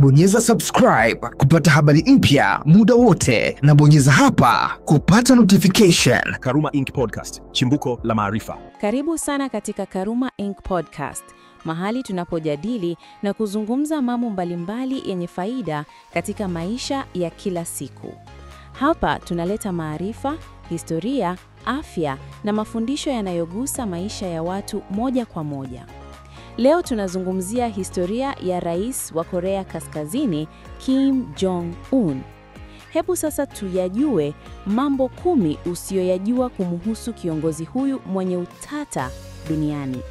bonyeza subscribe kupata habari mpya muda wote, na bonyeza hapa kupata notification. Karuma Ink Podcast, chimbuko la maarifa. Karibu sana katika Karuma Ink Podcast, mahali tunapojadili na kuzungumza mambo mbalimbali yenye faida katika maisha ya kila siku. Hapa tunaleta maarifa, historia, afya na mafundisho yanayogusa maisha ya watu moja kwa moja. Leo tunazungumzia historia ya Rais wa Korea Kaskazini, Kim Jong-un. Hebu sasa tuyajue mambo 10 usiyoyajua kumhusu kiongozi huyu mwenye utata duniani.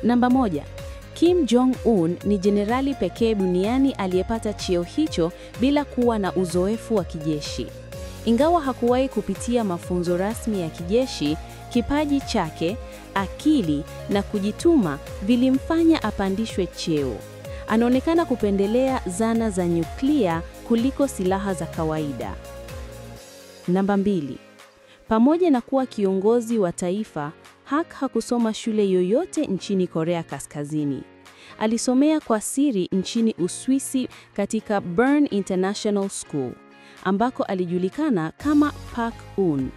Namba 1. Kim Jong-un ni jenerali pekee duniani aliyepata cheo hicho bila kuwa na uzoefu wa kijeshi. Ingawa hakuwahi kupitia mafunzo rasmi ya kijeshi, kipaji chake, akili na kujituma vilimfanya apandishwe cheo. Anaonekana kupendelea zana za nyuklia kuliko silaha za kawaida. Namba 2. Pamoja na kuwa kiongozi wa taifa, hakusoma shule yoyote nchini Korea Kaskazini. Alisomea kwa siri nchini Uswisi katika Bern International School, ambako alijulikana kama Park-un.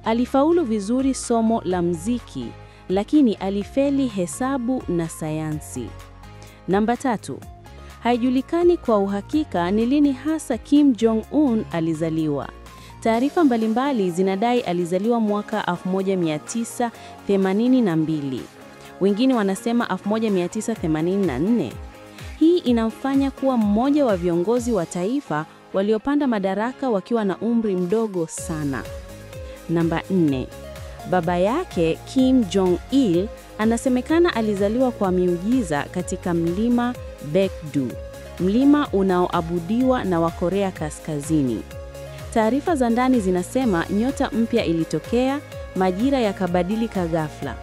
Alifaulu vizuri somo la muziki, lakini alifeli hesabu na sayansi. Namba 3. Haijulikani kwa uhakika ni lini hasa Kim Jong-un alizaliwa. Taarifa mbalimbali zinadai alizaliwa mwaka 1982. Wengine wanasema 1984. Hii inamfanya kuwa mmoja wa viongozi wa taifa waliopanda madaraka wakiwa na umri mdogo sana. Namba 4. Baba yake Kim Jong-il anasemekana alizaliwa kwa miujiza katika mlima Baekdu, mlima unaoabudiwa na Wakorea Kaskazini. Taarifa za ndani zinasema nyota mpya ilitokea, majira yakabadilika ghafla,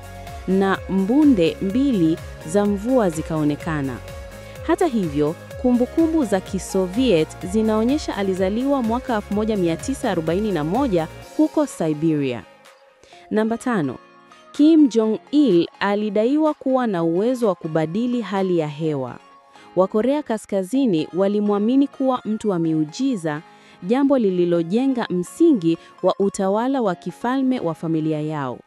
na mbunde 2 za mvua zikaonekana. Hata hivyo, kumbukumbu za Kisoviet zinaonyesha alizaliwa mwaka 1941 huko Siberia. Namba 5. Kim Jong-il alidaiwa kuwa na uwezo wa kubadili hali ya hewa. Wakorea Kaskazini walimwamini kuwa mtu wa miujiza, jambo lililojenga msingi wa utawala wa kifalme wa familia yao.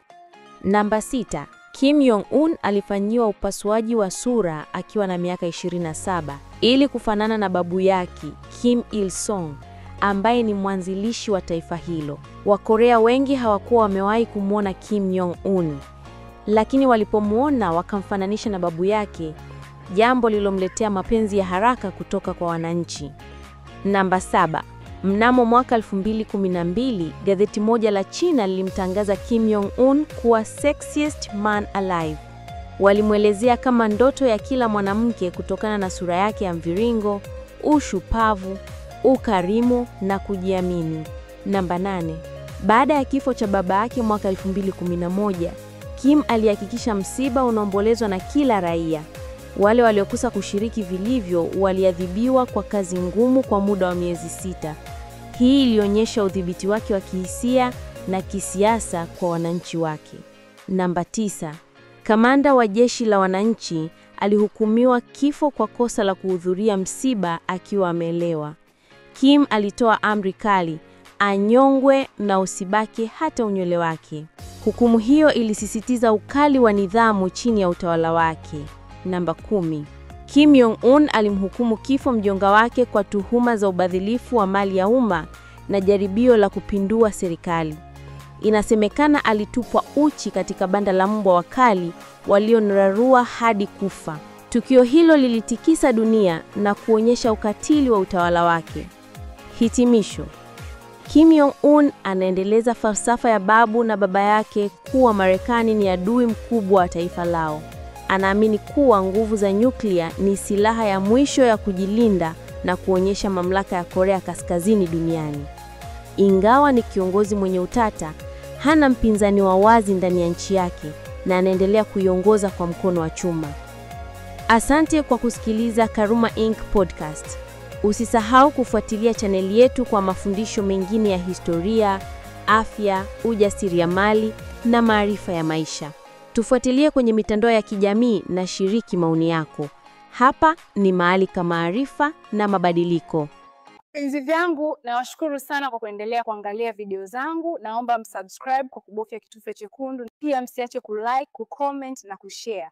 Namba 6. Kim Jong-un alifanyiwa upasuaji wa sura akiwa na miaka 27 ili kufanana na babu yake Kim Il-sung, ambaye ni mwanzilishi wa taifa hilo. Wakorea wengi hawakuwa wamewahi kumwona Kim Jong-un, lakini walipomuona wakamfananisha na babu yake, jambo lilomletea mapenzi ya haraka kutoka kwa wananchi. Namba 7. Mnamo mwaka 2012, gazeti moja la China lilimtangaza Kim Jong-un kuwa sexiest man alive. Walimwelezea kama ndoto ya kila mwanamke kutokana na sura yake ya mviringo, ushupavu, ukarimu na kujiamini. Namba 8. Baada ya kifo cha baba yake mwaka 2011, Kim alihakikisha msiba unaombolezwa na kila raia. Wale waliokosa kushiriki vilivyo waliadhibiwa kwa kazi ngumu kwa muda wa miezi 6. Hii ilionyesha udhibiti wake wa kihisia na kisiasa kwa wananchi wake. Namba 9. Kamanda wa jeshi la wananchi alihukumiwa kifo kwa kosa la kuhudhuria msiba akiwa amelewa. Kim alitoa amri kali, anyongwe na usibaki hata unywele wake. Hukumu hiyo ilisisitiza ukali wa nidhamu chini ya utawala wake. Namba 10. Kim Jong-un alimhukumu kifo mjonga wake kwa tuhuma za ubadhilifu wa mali ya umma na jaribio la kupindua serikali. Inasemekana alitupwa uchi katika banda la mbwa wakali walionararua hadi kufa. Tukio hilo lilitikisa dunia na kuonyesha ukatili wa utawala wake. Hitimisho. Kim Jong-un anaendeleza falsafa ya babu na baba yake kuwa Marekani ni adui mkubwa wa taifa lao. Anaamini kuwa nguvu za nyuklia ni silaha ya mwisho ya kujilinda na kuonyesha mamlaka ya Korea Kaskazini duniani. Ingawa ni kiongozi mwenye utata, hana mpinzani wa wazi ndani ya nchi yake na anaendelea kuiongoza kwa mkono wa chuma. Asante kwa kusikiliza Karuma Ink Podcast. Usisahau kufuatilia chaneli yetu kwa mafundisho mengine ya historia, afya, ujasiriamali na maarifa ya maisha. Tufuatilie kwenye mitandao ya kijamii na shiriki maoni yako. Hapa ni mahali pa maarifa na mabadiliko. Vipenzi vyangu, nawashukuru sana kwa kuendelea kuangalia video zangu. Naomba msubscribe kwa kubofya kitufe chekundu. Pia msiache kulike, kucomment na kushare.